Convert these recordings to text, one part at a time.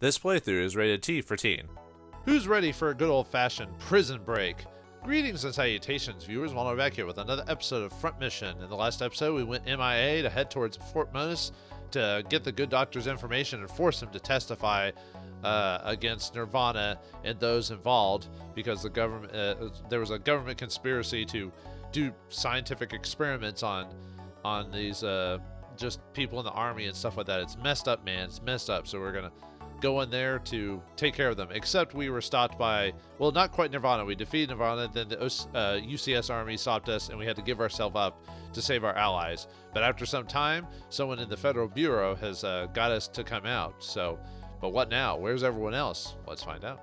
This playthrough is rated T for teen. Who's ready for a good old-fashioned prison break? Greetings and salutations, viewers. Welcome back here with another episode of Front Mission. In the last episode, we went MIA to head towards Fort Monus to get the good doctor's information and force him to testify against Nirvana and those involved, because the government there was a government conspiracy to do scientific experiments on these just people in the army and stuff like that. It's messed up, man. It's messed up. So we're gonna go in there to take care of them, except we were stopped by, well, not quite Nirvana. We defeated Nirvana, then the UCS army stopped us, and we had to give ourselves up to save our allies. But after some time, someone in the Federal Bureau has got us to come out. So, but what now? Where's everyone else? Let's find out.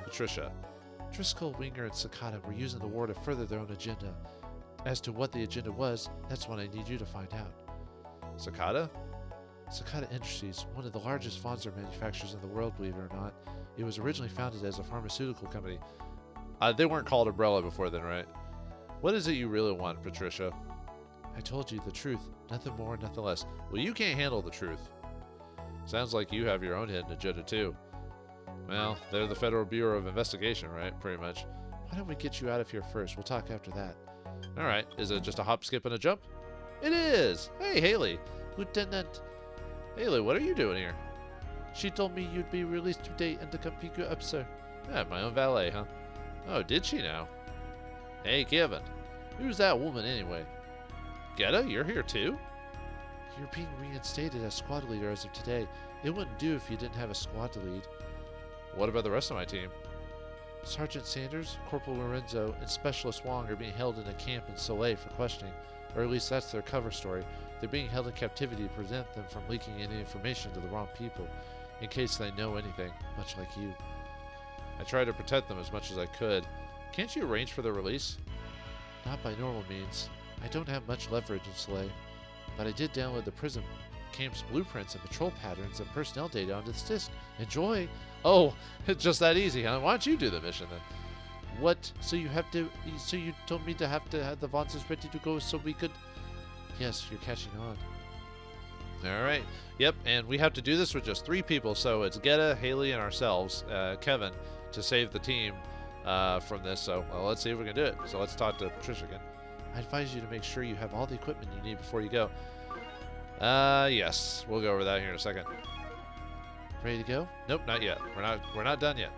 Patricia. Driscoll, Winger, and Cicada were using the war to further their own agenda. As to what the agenda was, that's what I need you to find out. Cicada? Cicada Industries, one of the largest wanzer manufacturers in the world, believe it or not. It was originally founded as a pharmaceutical company. They weren't called Umbrella before then, right? What is it you really want, Patricia? I told you the truth. Nothing more, nothing less. Well, you can't handle the truth. Sounds like you have your own hidden agenda, too. Well, they're the Federal Bureau of Investigation, right? Pretty much. Why don't we get you out of here first? We'll talk after that. Alright, is it just a hop, skip, and a jump? It is! Hey, Haley! Lieutenant... Haley, what are you doing here? She told me you'd be released today and to come pick you up, sir. Yeah, my own valet, huh? Oh, did she now? Hey, Kevin. Who's that woman anyway? Getta, you're here too? You're being reinstated as squad leader as of today. It wouldn't do if you didn't have a squad to lead. What about the rest of my team? Sergeant Sanders, Corporal Lorenzo, and Specialist Wong are being held in a camp in Soleil for questioning, or at least that's their cover story. They're being held in captivity to prevent them from leaking any information to the wrong people, in case they know anything, much like you. I tried to protect them as much as I could. Can't you arrange for their release? Not by normal means. I don't have much leverage in Soleil, but I did download the prison camp's blueprints and patrol patterns and personnel data onto this disk. Enjoy! Oh, it's just that easy, huh? Why don't you do the mission then? What? So you told me to have the wanzers ready to go so we could... Yes, you're catching on. Alright. Yep, and we have to do this with just 3 people, so it's Getta, Haley, and ourselves, Kevin, to save the team from this. So, well, let's see if we can do it. So let's talk to Patricia again. I advise you to make sure you have all the equipment you need before you go. Yes. We'll go over that here in a second. Ready to go? Nope, not yet. We're not done yet.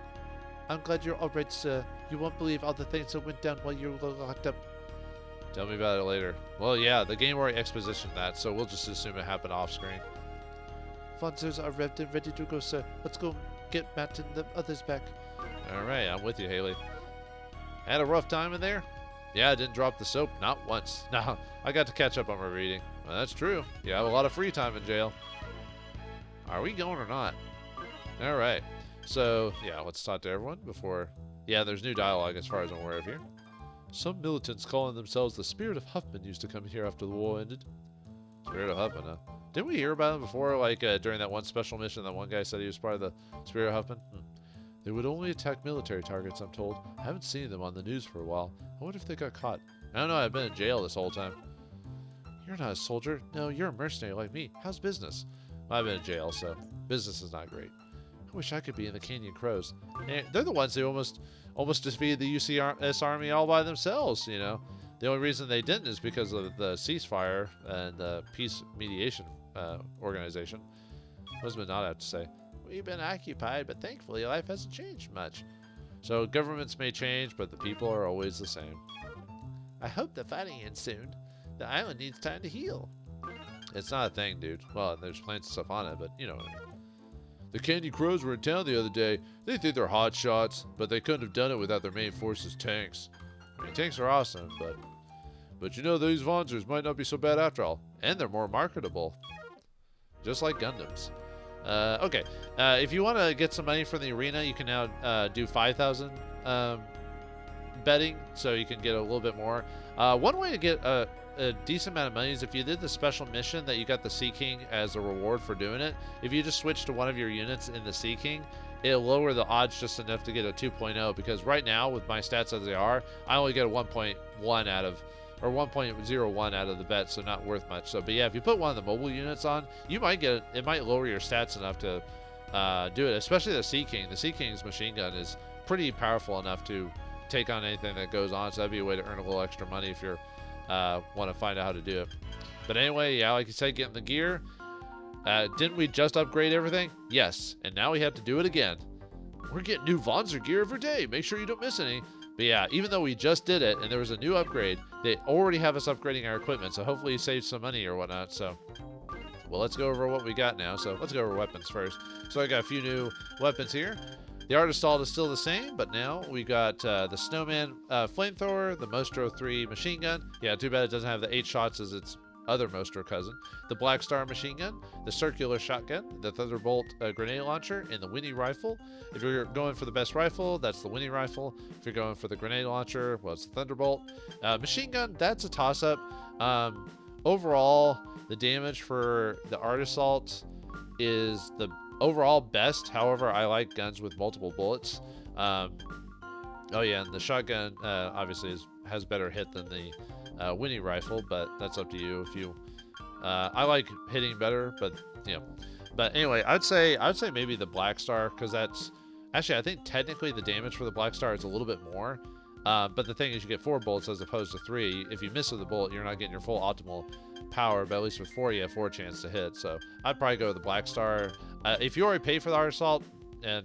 I'm glad you're all right, sir. You won't believe all the things that went down while you were locked up. Tell me about it later. Well, yeah, the game already expositioned that, so we'll just assume it happened off-screen. Wanzers are revved and ready to go, sir. Let's go get Matt and the others back. Alright, I'm with you, Haley. Had a rough time in there? Yeah, I didn't drop the soap, not once. No, I got to catch up on my reading. Well, that's true. You have a lot of free time in jail. Are we going or not? Alright. So, yeah, let's talk to everyone before... Yeah, there's new dialogue as far as I'm aware of here. Some militants calling themselves the Spirit of Huffman used to come here after the war ended. Spirit of Huffman, huh? Didn't we hear about him before, like during that one special mission that one guy said he was part of the Spirit of Huffman? They would only attack military targets, I'm told. I haven't seen them on the news for a while. I wonder if they got caught. I don't know, I've been in jail this whole time. You're not a soldier. No, you're a mercenary like me. How's business? Well, I've been in jail, so business is not great. I wish I could be in the Canyon Crows. And they're the ones who almost defeated the UCS army all by themselves, you know. The only reason they didn't is because of the ceasefire and the peace mediation organization. What does Minot have to say? We've been occupied, but thankfully life hasn't changed much. So governments may change, but the people are always the same. I hope the fighting ends soon. The island needs time to heal. It's not a thing, dude. Well, there's plants and stuff on it, but you know what I mean. The Canyon Crows were in town the other day. They think they're hot shots, but they couldn't have done it without their main force's tanks. I mean, tanks are awesome, but you know, these wanzers might not be so bad after all. And they're more marketable. Just like Gundams. Okay. If you want to get some money from the arena, you can now do 5,000 betting, so you can get a little bit more. One way to get a decent amount of money is if you did the special mission that you got the Sea King as a reward for doing it. If you just switch to one of your units in the Sea King, it'll lower the odds just enough to get a 2.0, because right now with my stats as they are, I only get a 1.1 out of, or 1.01 out of the bet, so not worth much. So, but yeah, if you put one of the mobile units on, you might get it might lower your stats enough to do it, especially the Sea King. The Sea King's machine gun is pretty powerful enough to take on anything that goes on, so that'd be a way to earn a little extra money if you're want to find out how to do it. But anyway, yeah, like you said, getting the gear. Didn't we just upgrade everything? Yes, and now we have to do it again. We're getting new Wanzer gear every day. Make sure you don't miss any. But yeah, even though we just did it and there was a new upgrade, they already have us upgrading our equipment, so hopefully you save some money or whatnot. So, well, let's go over what we got now. So let's go over weapons first. So I got a few new weapons here. The artist alt is still the same, but now we got the Snowman flamethrower, the Mostro 3 machine gun. Yeah, too bad it doesn't have the 8 shots as its other Mostro cousin. The Black Star machine gun, the circular shotgun, the Thunderbolt grenade launcher, and the Winnie rifle. If you're going for the best rifle, that's the Winnie rifle. If you're going for the grenade launcher, well, it's the Thunderbolt. Machine gun, that's a toss-up. Overall, the damage for the artist alt is the overall best. However, I like guns with multiple bullets. Oh yeah, and the shotgun obviously has better hit than the Winnie rifle, but that's up to you. If you, I like hitting better, but you know. But anyway, I'd say maybe the Black Star, because that's actually, I think technically the damage for the Black Star is a little bit more. But the thing is, you get 4 bullets as opposed to 3. If you miss with the bullet, you're not getting your full optimal power, but at least with 4, you have 4 chances to hit. So I'd probably go with the Black Star. If you already pay for the Art Assault and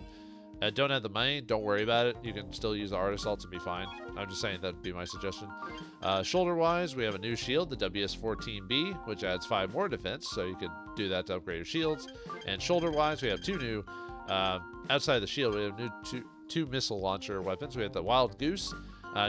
don't have the money, don't worry about it. You can still use the Art Assault and be fine. I'm just saying that'd be my suggestion. Shoulder-wise, we have a new shield, the WS-14B, which adds 5 more defense, so you could do that to upgrade your shields. And shoulder-wise, we have 2 new, outside of the shield, we have new two missile launcher weapons. We have the Wild Goose.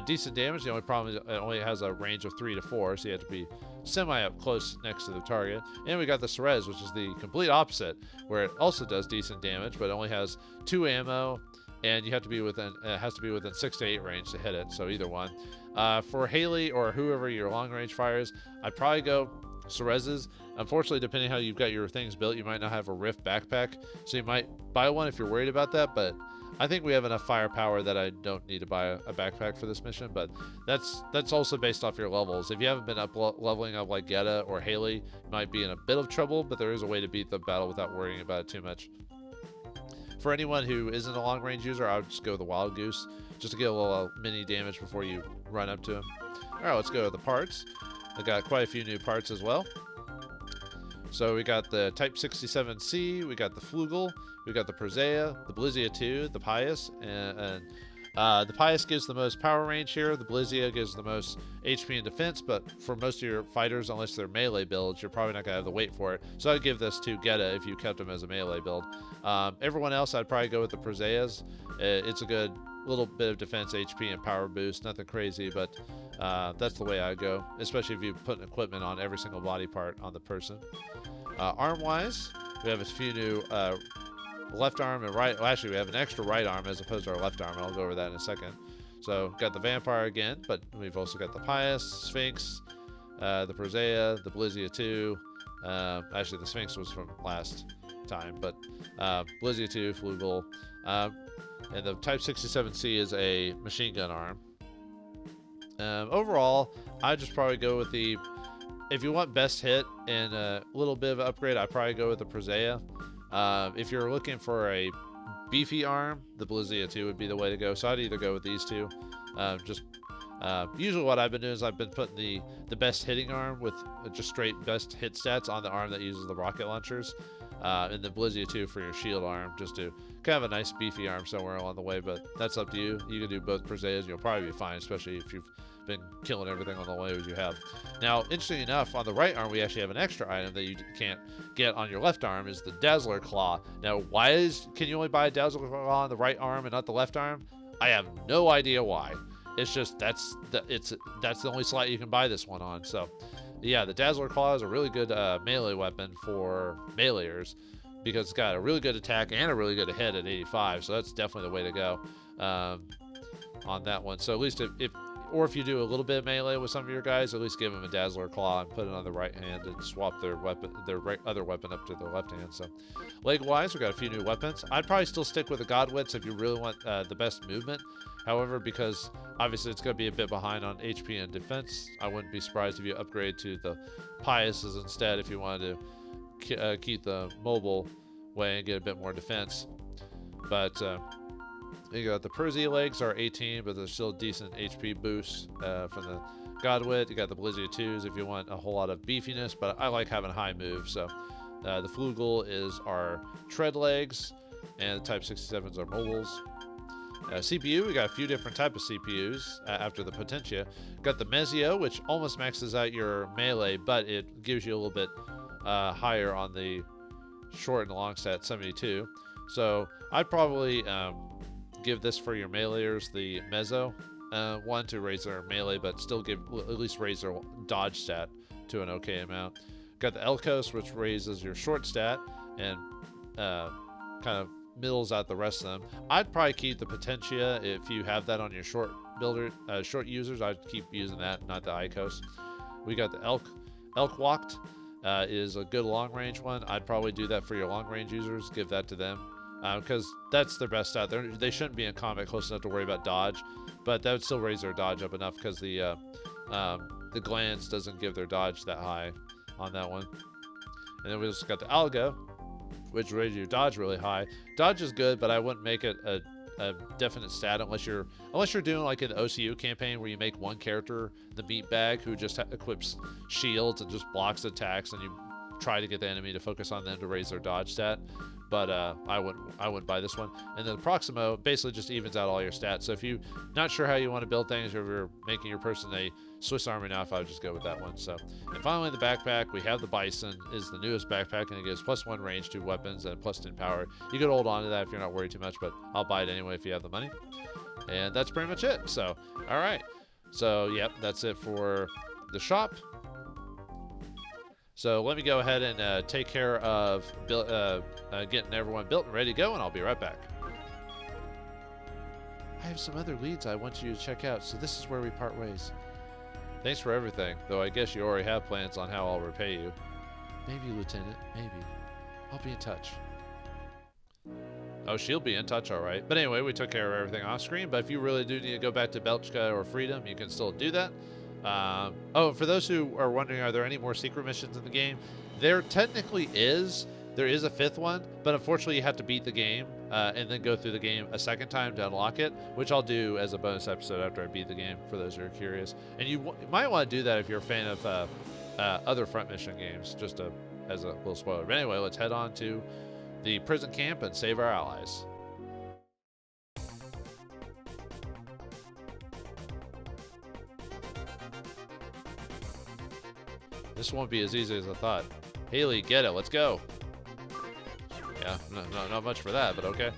Decent damage. The only problem is it only has a range of 3 to 4, so you have to be semi up close next to the target. And we got the Cerez, which is the complete opposite, where it also does decent damage, but it only has 2 ammo, and you have to be within, it has to be within 6 to 8 range to hit it, so either one. For Haley or whoever your long range fires, I'd probably go Cerez's. Unfortunately, depending how you've got your things built, you might not have a Rift backpack, so you might buy one if you're worried about that, but I think we have enough firepower that I don't need to buy a backpack for this mission, but that's also based off your levels. If you haven't been leveling up like Geta or Haley, you might be in a bit of trouble, but there is a way to beat the battle without worrying about it too much. For anyone who isn't a long-range user, I would just go with the Wild Goose, just to get a little mini damage before you run up to him. All right, let's go to the parts. I got quite a few new parts as well. So we got the Type 67C, we got the Flugel, we got the Persea, the Blizzia 2, the Pius, and the Pius gives the most power range here. The Blizzia gives the most HP and defense, but for most of your fighters, unless they're melee builds, you're probably not going to have the weight for it. So I'd give this to Geta if you kept him as a melee build. Everyone else, I'd probably go with the Perseas. It's a good little bit of defense, HP, and power boost. Nothing crazy, but that's the way I go, especially if you put an equipment on every single body part on the person. Arm-wise, we have a few new left arm and right. Well, actually, we have an extra right arm as opposed to our left arm, and I'll go over that in a second. So, got the Vampire again, but we've also got the Pius, Sphinx, the Persea, the Blizzia 2. Actually, the Sphinx was from last time, but Blizzia 2, Flugel. And the Type 67C is a machine gun arm. Overall, I'd just probably go with the... If you want best hit and a little bit of an upgrade, I'd probably go with the Persea. If you're looking for a beefy arm, the Blizzia 2 would be the way to go. So I'd either go with these two. Usually what I've been doing is I've been putting the best hitting arm with just straight best hit stats on the arm that uses the rocket launchers. And the Blizzia 2 for your shield arm, just to kind of a nice beefy arm somewhere along the way, but that's up to you. You can do both Perseas, you'll probably be fine, especially if you've been killing everything on the way as you have. Now, interestingly enough, on the right arm, we actually have an extra item that you can't get on your left arm, is the Dazzler Claw. Now, can you only buy a Dazzler Claw on the right arm and not the left arm? I have no idea why. It's just, that's the only slot you can buy this one on, so... Yeah, the Dazzler Claw is a really good melee weapon for meleeers because it's got a really good attack and a really good hit at 85, so that's definitely the way to go on that one. So at least if you do a little bit of melee with some of your guys, at least give them a Dazzler Claw and put it on the right hand and swap their other weapon up to their left hand. So leg-wise, we got a few new weapons. I'd probably still stick with the Godwits if you really want the best movement. However, because obviously it's going to be a bit behind on HP and defense, I wouldn't be surprised if you upgrade to the Piuses instead if you wanted to keep the mobile way and get a bit more defense. But you got the Persia legs are 18, but there's still decent HP boosts from the Godwit. You got the Blizzia 2s if you want a whole lot of beefiness, but I like having high moves. So the Flugel is our tread legs, and the Type 67s are mobiles. CPU, we got a few different type of CPUs after the Potentia. Got the Mezio, which almost maxes out your melee, but it gives you a little bit higher on the short and long stat, 72. So I'd probably give this for your meleeers, the Mezzo one, to raise their melee, but still give at least raise their dodge stat to an okay amount. Got the Elkos, which raises your short stat and kind of middles out the rest of them. I'd probably keep the Potentia if you have that on your short builder, short users. I'd keep using that, not the Icos. We got the Elk Walked is a good long range one. I'd probably do that for your long range users. Give that to them because that's their best stat. They shouldn't be in combat close enough to worry about dodge, but that would still raise their dodge up enough because the Glance doesn't give their dodge that high on that one. And then we just got the Alga, which raises your dodge really high. Dodge is good, but I wouldn't make it a definite stat unless you're doing like an OCU campaign where you make one character the meatbag who just equips shields and just blocks attacks, and you try to get the enemy to focus on them to raise their dodge stat. But I wouldn't buy this one. And then the Proximo basically just evens out all your stats. So if you're not sure how you want to build things, or if you're making your person a Swiss Army knife, I would just go with that one. So, and finally the backpack, we have the Bison, is the newest backpack, and it gives +1 range to weapons and +10 power. You could hold on to that if you're not worried too much, but I'll buy it anyway if you have the money. And that's pretty much it. So, all right. So, yep, that's it for the shop. So let me go ahead and take care of getting everyone built and ready to go, and I'll be right back. I have some other leads I want you to check out, so this is where we part ways. Thanks for everything, though I guess you already have plans on how I'll repay you. Maybe, Lieutenant, maybe. I'll be in touch. Oh, she'll be in touch, all right. But anyway, we took care of everything off screen, but if you really do need to go back to Belchka or Freedom, you can still do that. Oh, for those who are wondering, are there any more secret missions in the game? There technically is. There is a 5th one, but unfortunately you have to beat the game and then go through the game a second time to unlock it, which I'll do as a bonus episode after I beat the game, for those who are curious. And you might want to do that if you're a fan of other front mission games, just as a little spoiler. But anyway, let's head on to the prison camp and save our allies. This won't be as easy as I thought. Haley, get it. Let's go. Yeah, not much for that, but okay.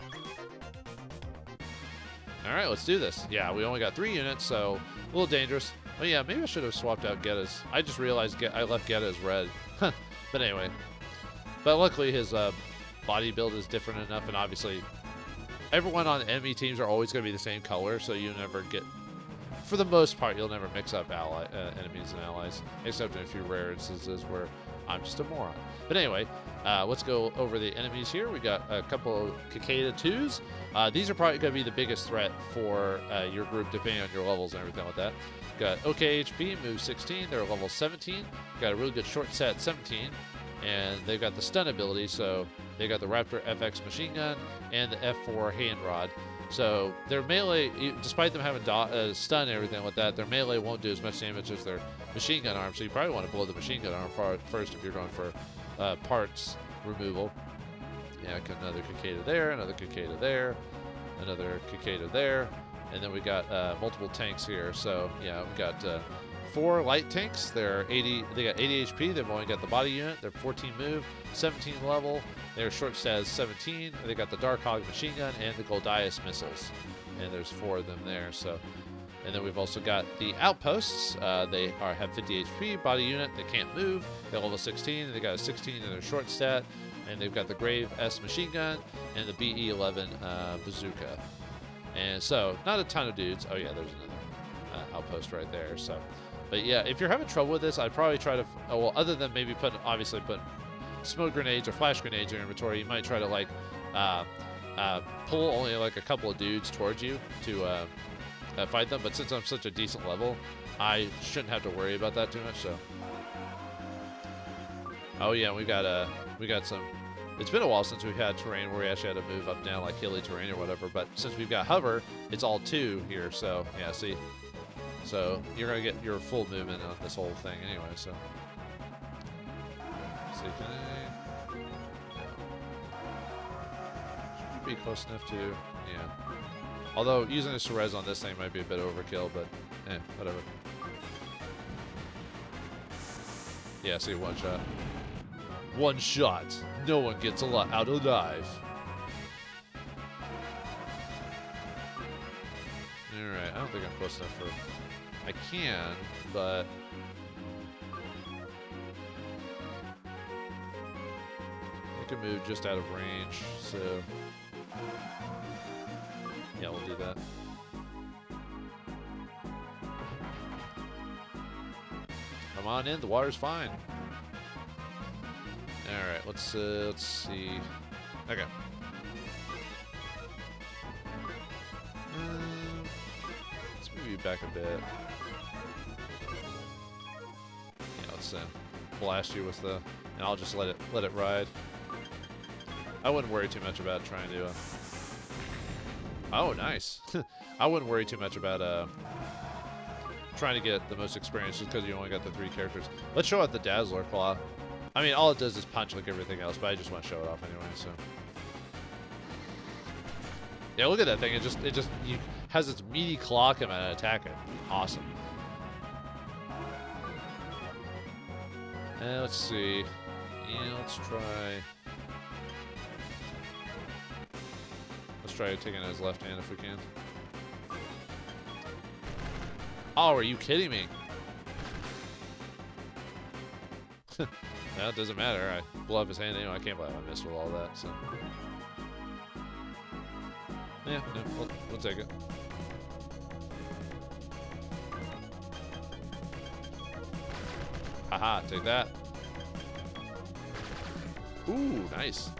All right, let's do this. Yeah, we only got 3 units, so a little dangerous. Oh yeah, maybe I should have swapped out Getta's. I just realized I left Getta as red. But anyway. But luckily his body build is different enough, and obviously everyone on enemy teams are always going to be the same color, so you never get... For the most part, you'll never mix up enemies and allies, except in a few rare instances where I'm just a moron. But anyway, let's go over the enemies here. We got a couple of Cicada 2s. These are probably going to be the biggest threat for your group, depending on your levels and everything like that. Got OK HP, move 16. They're level 17. Got a really good short set, 17. And they've got the stun ability, so they got the Raptor FX machine gun and the F4 hand rod. So their melee, despite them having stun and everything like that, their melee won't do as much damage as their machine gun arm. So you probably want to blow the machine gun arm first if you're going for parts removal. Yeah, another Cicada there, another Cicada there, another Cicada there, and then we got multiple tanks here. So yeah, we got 4 light tanks. They're 80. They got 80 HP. They've only got the body unit. They're 14 move, 17 level. Their short stat is 17. They got the Dark Hog machine gun and the Goldias missiles, and there's 4 of them there. So, and then we've also got the outposts. They have 50 HP. Body unit. They can't move. They're level 16. They got a 16 in their short stat, and they've got the Grave S machine gun and the BE-11 bazooka. And so, not a ton of dudes. Oh yeah, there's another outpost right there. So. But yeah, if you're having trouble with this, I'd probably try to, well, other than maybe put smoke grenades or flash grenades in your inventory, you might try to like pull only like a couple of dudes towards you to fight them. But since I'm such a decent level, I shouldn't have to worry about that too much. So, oh yeah, we got some It's been a while since we've had terrain where we actually had to move up down like hilly terrain or whatever, but since we've got hover, it's all 2 here, so yeah, see? So you're gonna get your full movement on this whole thing anyway, so. See, can I? No. Should be close enough to, yeah. Although using a Cerez on this thing might be a bit overkill, but whatever. Yeah, see, one shot. One shot. No one gets out alive. Alright, I don't think I'm close enough for... I can, but... I can move just out of range, so... Yeah, we'll do that. Come on in, the water's fine. Alright, let's see. Okay. Let's move you back a bit. Yeah, let's blast you with the, and I'll just let it ride. I wouldn't worry too much about trying to. Oh, nice. I wouldn't worry too much about trying to get the most experience just because you only got the 3 characters. Let's show out the Dazzler Claw. I mean, all it does is punch like everything else, but I just want to show it off anyway, so. Yeah, look at that thing. It just has its meaty claw come out and attack it. Awesome. Let's see. Yeah, let's try taking his left hand if we can. Oh, are you kidding me? Well, it doesn't matter. I blow up his hand anyway. I can't believe I missed with all that, so. Yeah, no, we'll take it. Haha, take that. Ooh, nice.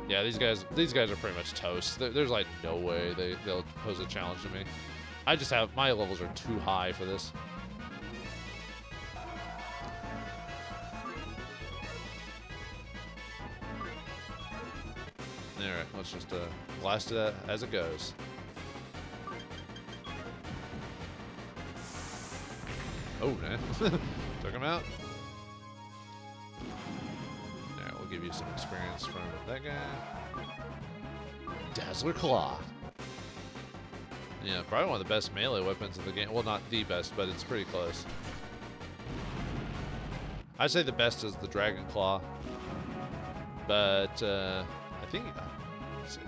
Yeah, these guys are pretty much toast. There's like no way they'll pose a challenge to me. I just have, my levels are too high for this. Alright, let's just blast it as it goes. Oh, man. Took him out. Alright, we'll give you some experience from that guy. Dazzler Claw. Yeah, probably one of the best melee weapons in the game. Well, not the best, but it's pretty close. I'd say the best is the Dragon Claw. But, I think... Let's see. I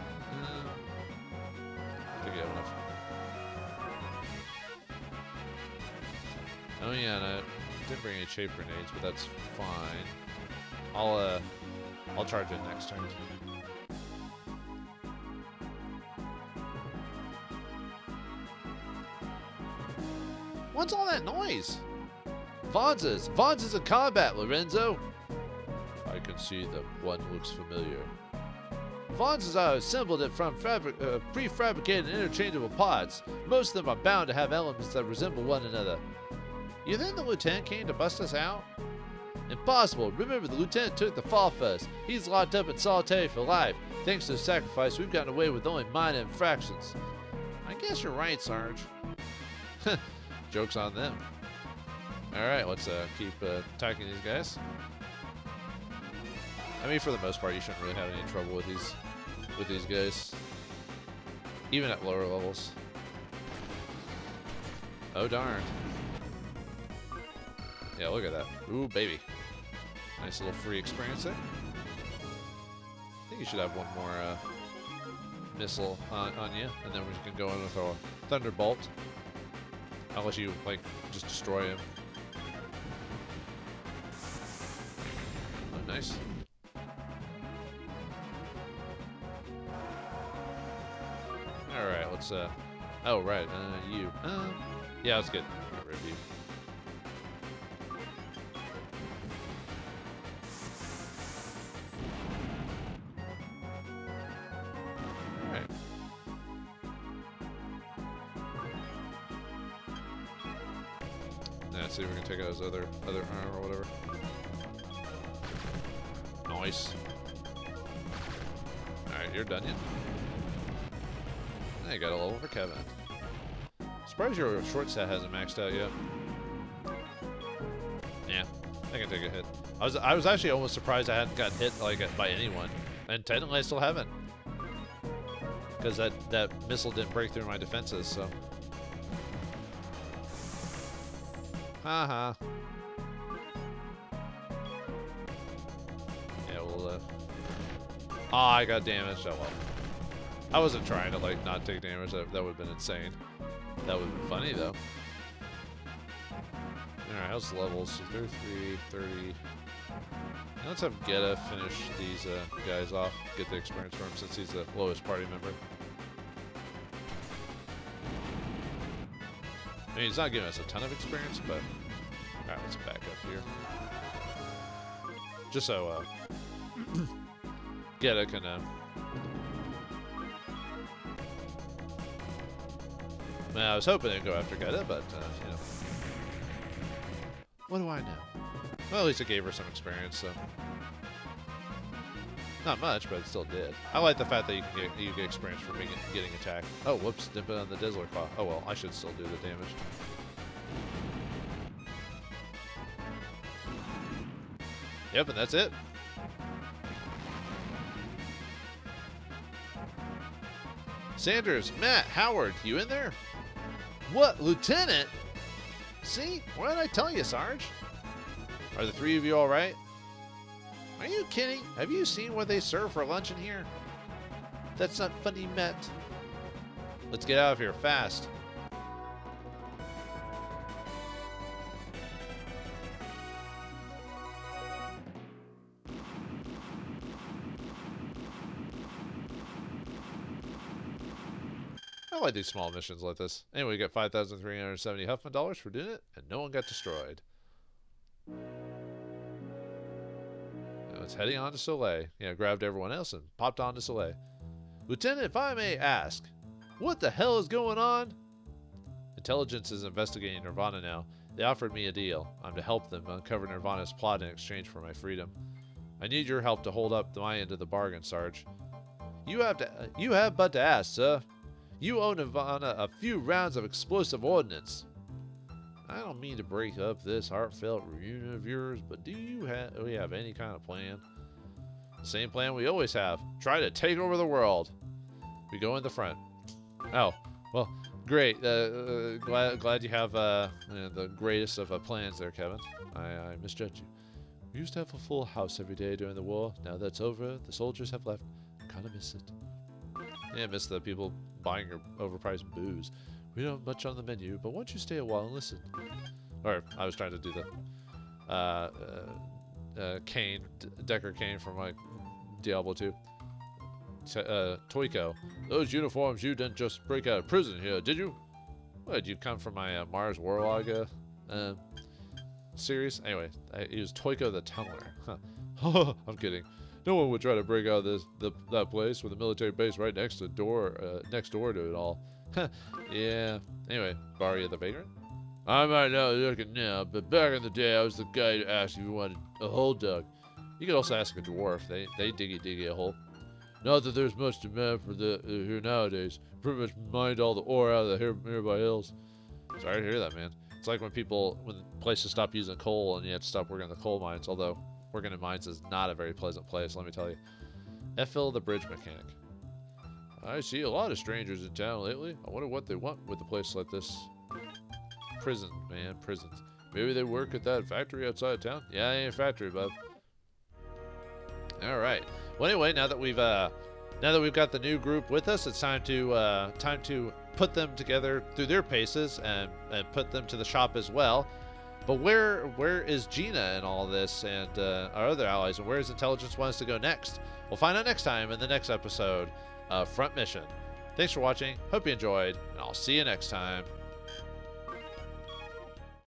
think you have enough. Oh yeah, and I didn't bring any chafe grenades, but that's fine. I'll charge it next turn. What's all that noise? Wanzers! Wanzers in combat, Lorenzo! I can see that one looks familiar. Wanzers are assembled from prefabricated and interchangeable parts. Most of them are bound to have elements that resemble one another. You think the lieutenant came to bust us out? Impossible. Remember, the lieutenant took the fall first. He's locked up in solitary for life. Thanks to the sacrifice, we've gotten away with only minor infractions. I guess you're right, Sarge. Joke's on them. Alright, let's keep attacking these guys. I mean, for the most part, you shouldn't really have any trouble with these guys. Even at lower levels. Oh, darn. Yeah, look at that. Ooh, baby. Nice little free experience there. I think you should have one more missile on you, and then we can go in with our Thunderbolt. Unless you, like, just destroy him. Oh, nice. Alright, let's, oh, right, you. Yeah, let's get rid of you. Alright. Let's see if we can take out his other arm or whatever. Nice. Alright, you're done yet? I got a level for Kevin. Surprised your short set hasn't maxed out yet. Yeah, I can take a hit. I was actually almost surprised I hadn't gotten hit like by anyone, and technically I still haven't, because that missile didn't break through my defenses. So, haha. Yeah, we'll. Oh, I got damaged. Oh well. I wasn't trying to like not take damage. That would have been insane. That would have been funny though. Alright, how's the levels? 33, 30. Now let's have Geta finish these guys off. Get the experience for him since he's the lowest party member. I mean, he's not giving us a ton of experience, but... Alright, let's back up here. Just so Geta can... I was hoping they'd go after Geta, but, you know. What do I know? Well, at least it gave her some experience, so. Not much, but it still did. I like the fact that you get experience for getting attacked. Oh, whoops, didn't put on the Dizzler Claw. Oh well, I should still do the damage. Yep, and that's it. Sanders, Matt, Howard, you in there? What, Lieutenant? See? Why did I tell you, Sarge? Are the three of you all right? Are you kidding? Have you seen what they serve for lunch in here? That's not funny, Matt. Let's get out of here fast. I like these small missions like this. Anyway, we got 5,370 Huffman dollars for doing it, and no one got destroyed. Now it's heading on to Soleil. Yeah, grabbed everyone else and popped on to Soleil. Lieutenant, if I may ask, what the hell is going on? Intelligence is investigating Nirvana now. They offered me a deal. I'm to help them uncover Nirvana's plot in exchange for my freedom. I need your help to hold up my end of the bargain, Sarge. You have but to ask, sir. You owe Nirvana a few rounds of explosive ordnance. I don't mean to break up this heartfelt reunion of yours, but do we have any kind of plan? The same plan we always have. Try to take over the world. We go in the front. Oh, well, great. Glad you have the greatest of plans there, Kevin. I misjudged you. We used to have a full house every day during the war. Now that's over, the soldiers have left. I kind of miss it. Yeah, I miss the people buying your overpriced booze. We don't have much on the menu, but why don't you stay a while and listen? Or, I was trying to do the Decker Kane from like Diablo 2. Toiko, those uniforms, you didn't just break out of prison here, did you? What, did you come from my Mars Warlog series? Anyway, he was Toiko the Tunneler. Huh. I'm kidding. No one would try to break out of that place with a military base right next door to it all. Yeah. Anyway, Barry the Vagrant. I might not look it now, but back in the day, I was the guy to ask if you wanted a hole dug. You could also ask a dwarf. They diggy a hole. Not that there's much demand for here nowadays. Pretty much mined all the ore out of the nearby hills. Sorry to hear that, man. It's like when places stop using coal and you have to stop working in the coal mines. Although working in mines is not a very pleasant place, let me tell you. Ethel the bridge mechanic. I see a lot of strangers in town lately. I wonder what they want with a place like this. Prison, man, prisons. Maybe they work at that factory outside town? Yeah, it ain't a factory, bub. All right. Well, anyway, now that we've got the new group with us, it's time to put them together through their paces and put them to the shop as well. But where is Gina in all this and our other allies, and where does Intelligence want us to go next? We'll find out next time in the next episode of Front Mission. Thanks for watching. Hope you enjoyed, and I'll see you next time.